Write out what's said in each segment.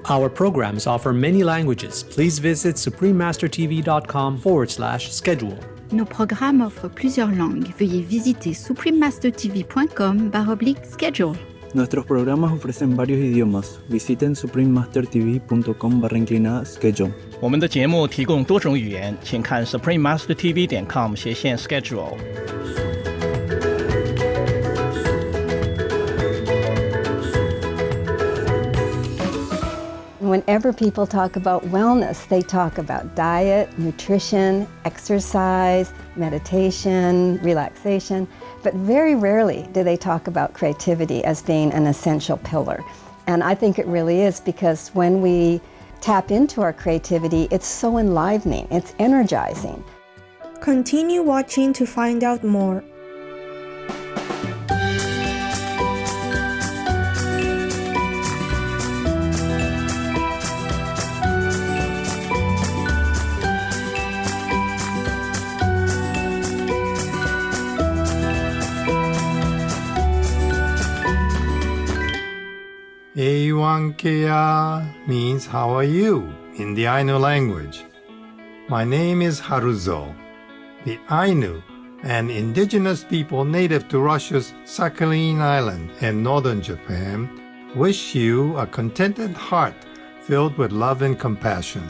Our programs offer many languages. Please visit suprememastertv.com/schedule. Nos programmes offrent plusieurs langues. Veuillez visiter suprememastertv.com/schedule. Nuestros programas ofrecen varios idiomas. Visiten suprememastertv.com/schedule. 我们的节目提供多种语言，请看 suprememastertv.com/schedule。Whenever people talk about wellness, they talk about diet, nutrition, exercise, meditation, relaxation, but very rarely do they talk about creativity as being an essential pillar. And I think it really is, because when we tap into our creativity, it's so enlivening, it's energizing. Continue watching to find out more. Eiwankeya means how are you in the Ainu language. My name is Haruzo. The Ainu, an indigenous people native to Russia's Sakhalin Island in northern Japan, wish you a contented heart filled with love and compassion.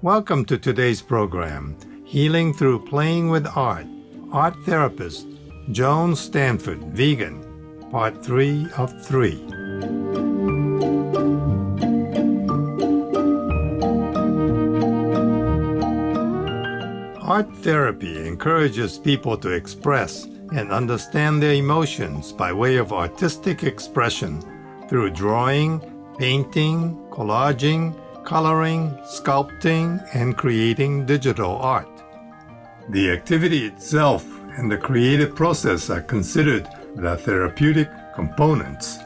Welcome to today's program, Healing Through Playing with Art, Art Therapist, Joan Stanford, Vegan, Part 3 of 3. Art therapy encourages people to express and understand their emotions by way of artistic expression through drawing, painting, collaging, coloring, sculpting, and creating digital art. The activity itself and the creative process are considered the therapeutic components.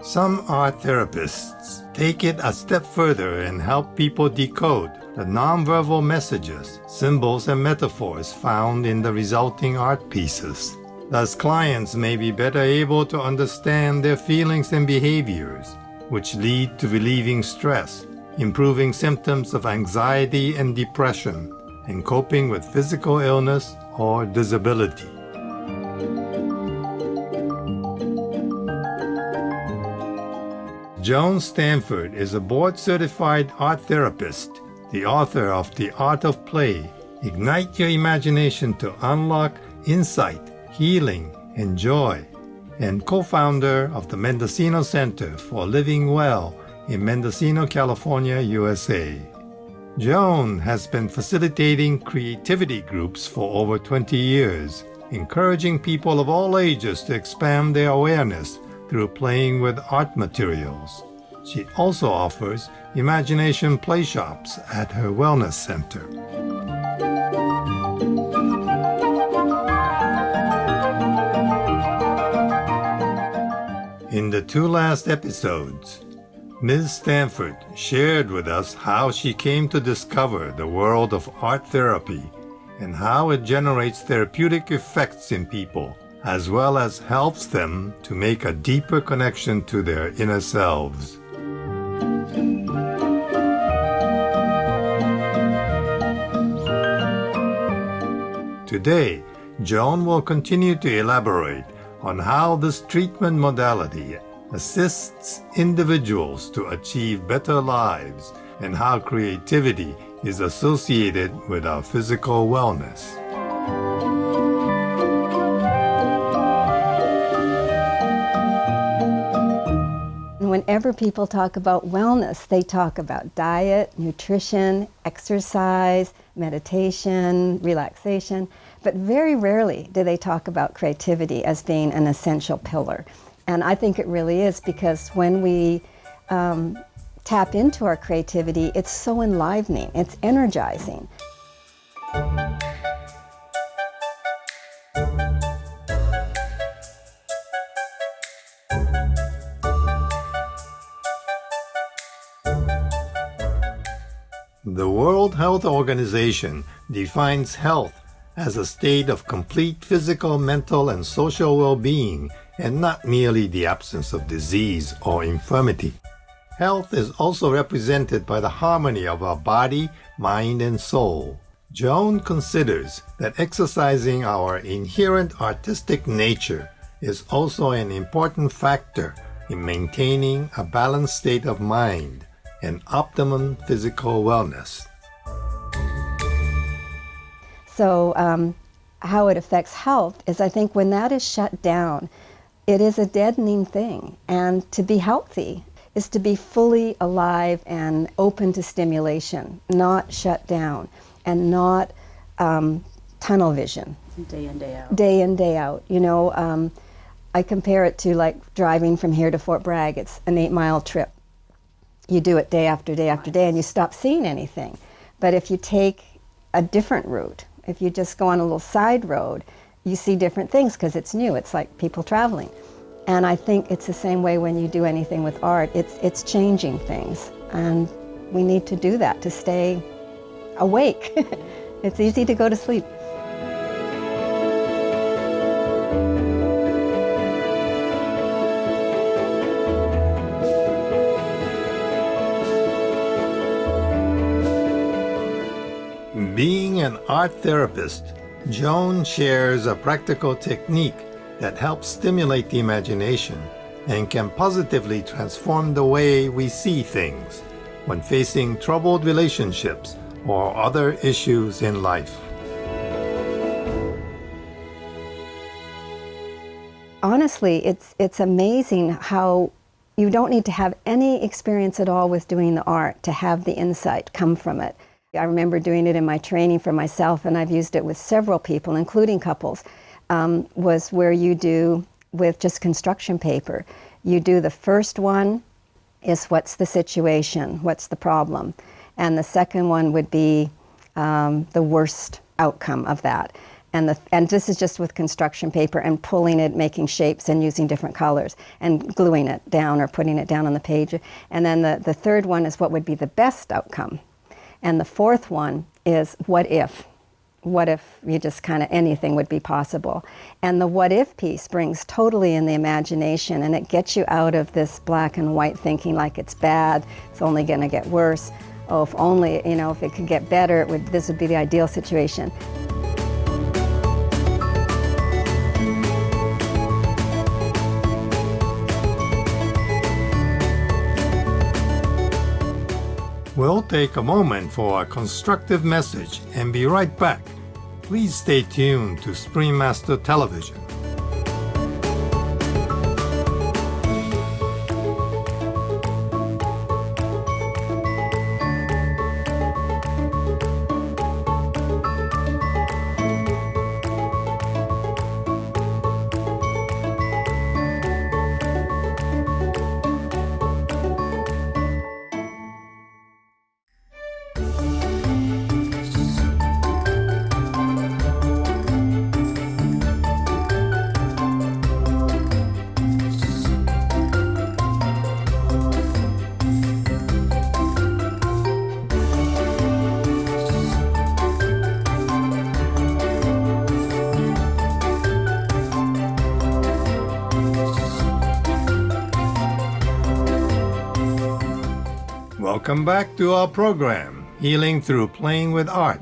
Some art therapists take it a step further and help people decode the nonverbal messages, symbols, and metaphors found in the resulting art pieces. Thus, clients may be better able to understand their feelings and behaviors, which lead to relieving stress, improving symptoms of anxiety and depression, and coping with physical illness or disability. Joan Stanford is a board-certified art therapist, the author of The Art of Play, Ignite Your Imagination to Unlock Insight, Healing, and Joy, and co-founder of the Mendocino Center for Living Well in Mendocino, California, USA. Joan has been facilitating creativity groups for over 20 years, encouraging people of all ages to expand their awareness through playing with art materials. She also offers imagination play shops at her wellness center. In the two last episodes, Ms. Stanford shared with us how she came to discover the world of art therapy and how it generates therapeutic effects in people, as well as helps them to make a deeper connection to their inner selves. Today, Joan will continue to elaborate on how this treatment modality assists individuals to achieve better lives and how creativity is associated with our physical wellness. And whenever people talk about wellness, they talk about diet, nutrition, exercise, meditation, relaxation, but very rarely do they talk about creativity as being an essential pillar. And I think it really is, because when we tap into our creativity, it's so enlivening, it's energizing. The World Health Organization defines health as a state of complete physical, mental, and social well-being, and not merely the absence of disease or infirmity. Health is also represented by the harmony of our body, mind, and soul. Joan considers that exercising our inherent artistic nature is also an important factor in maintaining a balanced state of mind and optimum physical wellness. So how it affects health is, I think, when that is shut down, it is a deadening thing. And to be healthy is to be fully alive and open to stimulation, not shut down, and not tunnel vision. Day in, day out. Day in, day out. You know, I compare it to like driving from here to Fort Bragg. It's an 8-mile trip. You do it day after day after day, and you stop seeing anything. But if you take a different route, if you just go on a little side road, you see different things because it's new. It's like people traveling. And I think it's the same way when you do anything with art. It's changing things. And we need to do that to stay awake. It's easy to go to sleep. Being an art therapist, Joan shares a practical technique that helps stimulate the imagination and can positively transform the way we see things when facing troubled relationships or other issues in life. Honestly, it's amazing how you don't need to have any experience at all with doing the art to have the insight come from it. I remember doing it in my training for myself, and I've used it with several people, including couples, was where you do with just construction paper. You do the first one is what's the situation, what's the problem, and the second one would be the worst outcome of that. And this is just with construction paper and pulling it, making shapes and using different colors and gluing it down or putting it down on the page. And then the third one is what would be the best outcome. And the fourth one is what if? What if you just kind of anything would be possible? And the what if piece brings totally in the imagination, and it gets you out of this black and white thinking like it's bad, it's only going to get worse. Oh, if only, if it could get better, this would be the ideal situation. We'll take a moment for a constructive message and be right back. Please stay tuned to Springmaster Television. Welcome back to our program, Healing Through Playing with Art.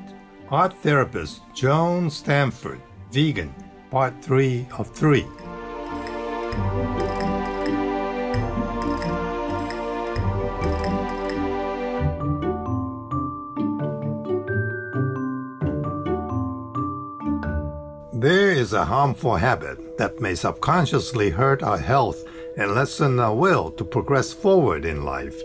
Art therapist Joan Stanford, vegan, part 3 of 3. There is a harmful habit that may subconsciously hurt our health and lessen our will to progress forward in life,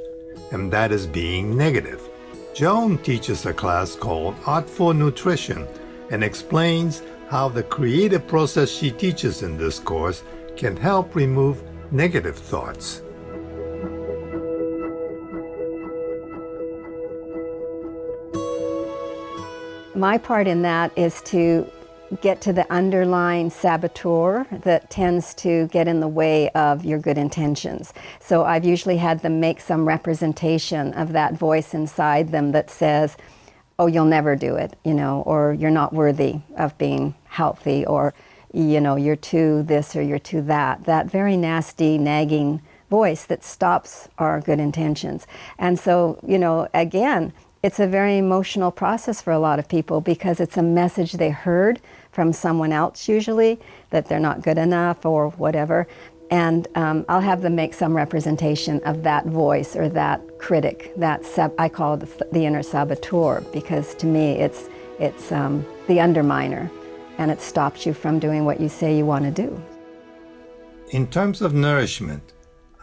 and that is being negative. Joan teaches a class called Artful Nutrition and explains how the creative process she teaches in this course can help remove negative thoughts. My part in that is to get to the underlying saboteur that tends to get in the way of your good intentions. So I've usually had them make some representation of that voice inside them that says, oh, you'll never do it, or you're not worthy of being healthy, or, you're too this or you're too that. That very nasty, nagging voice that stops our good intentions. And so, again, it's a very emotional process for a lot of people because it's a message they heard from someone else usually, that they're not good enough or whatever. And I'll have them make some representation of that voice or that critic, I call it the inner saboteur, because to me it's the underminer, and it stops you from doing what you say you want to do. In terms of nourishment,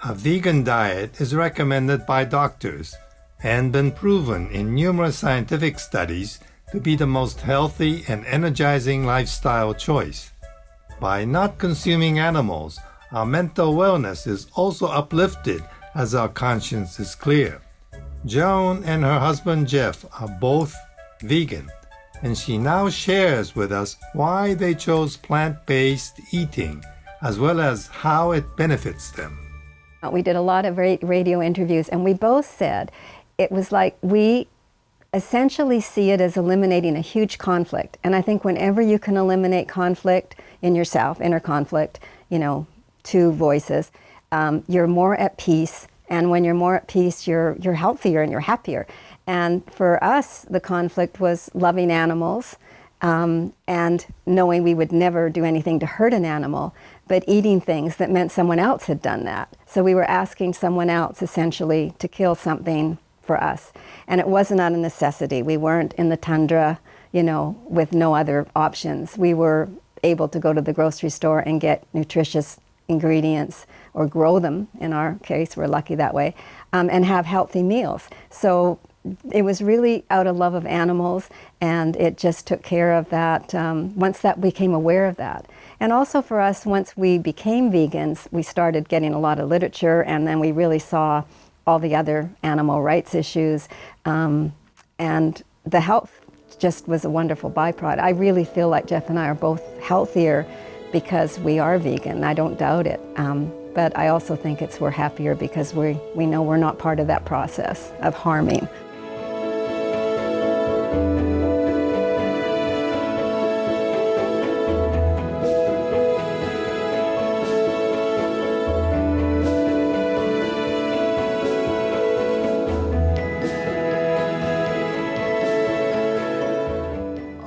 a vegan diet is recommended by doctors and been proven in numerous scientific studies to be the most healthy and energizing lifestyle choice. By not consuming animals, our mental wellness is also uplifted as our conscience is clear. Joan and her husband Jeff are both vegan, and she now shares with us why they chose plant-based eating, as well as how it benefits them. We did a lot of radio interviews, and we both said it was like we essentially see it as eliminating a huge conflict. And I think whenever you can eliminate conflict in yourself, inner conflict, two voices, you're more at peace. And when you're more at peace, you're healthier and you're happier. And for us, the conflict was loving animals and knowing we would never do anything to hurt an animal, but eating things that meant someone else had done that. So we were asking someone else essentially to kill something for us. And it wasn't out of necessity. We weren't in the tundra, with no other options. We were able to go to the grocery store and get nutritious ingredients, or grow them, in our case, we're lucky that way, and have healthy meals. So it was really out of love of animals, and it just took care of that once that we became aware of that. And also for us, once we became vegans, we started getting a lot of literature, and then we really saw all the other animal rights issues, and the health just was a wonderful byproduct. I really feel like Jeff and I are both healthier because we are vegan. I don't doubt it. But I also think we're happier because we know we're not part of that process of harming.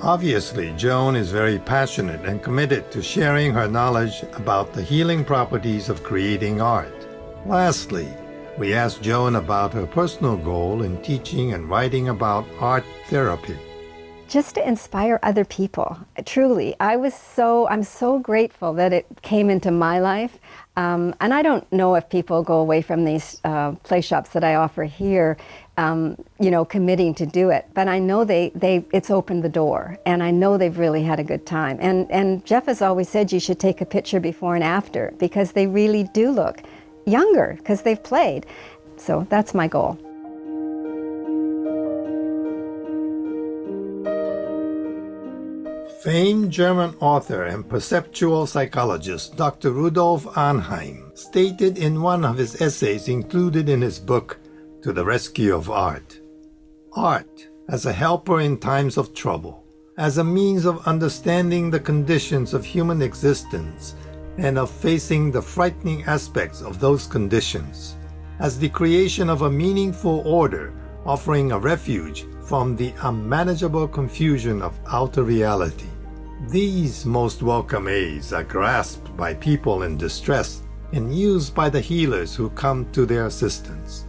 Obviously, Joan is very passionate and committed to sharing her knowledge about the healing properties of creating art. Lastly, we asked Joan about her personal goal in teaching and writing about art therapy. Just to inspire other people, truly. I'm so grateful that it came into my life. And I don't know if people go away from these play shops that I offer here, committing to do it. But I know it's opened the door, and I know they've really had a good time. And Jeff has always said you should take a picture before and after, because they really do look younger because they've played. So that's my goal. Famed German author and perceptual psychologist Dr. Rudolf Arnheim stated in one of his essays included in his book, To the Rescue of Art, art as a helper in times of trouble, as a means of understanding the conditions of human existence and of facing the frightening aspects of those conditions, as the creation of a meaningful order offering a refuge from the unmanageable confusion of outer reality. These most welcome aids are grasped by people in distress and used by the healers who come to their assistance.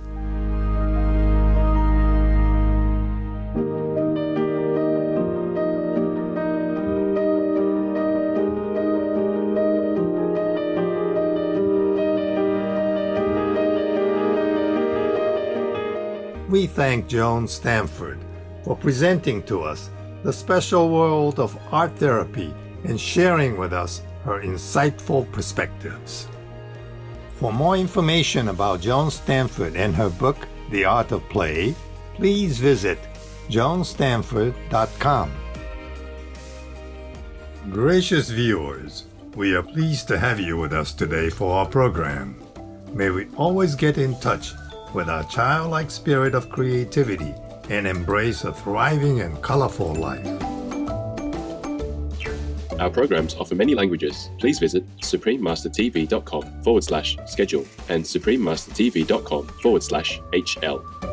we thank Joan Stanford for presenting to us the special world of art therapy and sharing with us her insightful perspectives. For more information about Joan Stanford and her book, The Art of Play, please visit joanstanford.com. Gracious viewers, we are pleased to have you with us today for our program. May we always get in touch with our childlike spirit of creativity and embrace a thriving and colorful life. Our programs offer many languages. Please visit suprememastertv.com/schedule and suprememastertv.com/HL.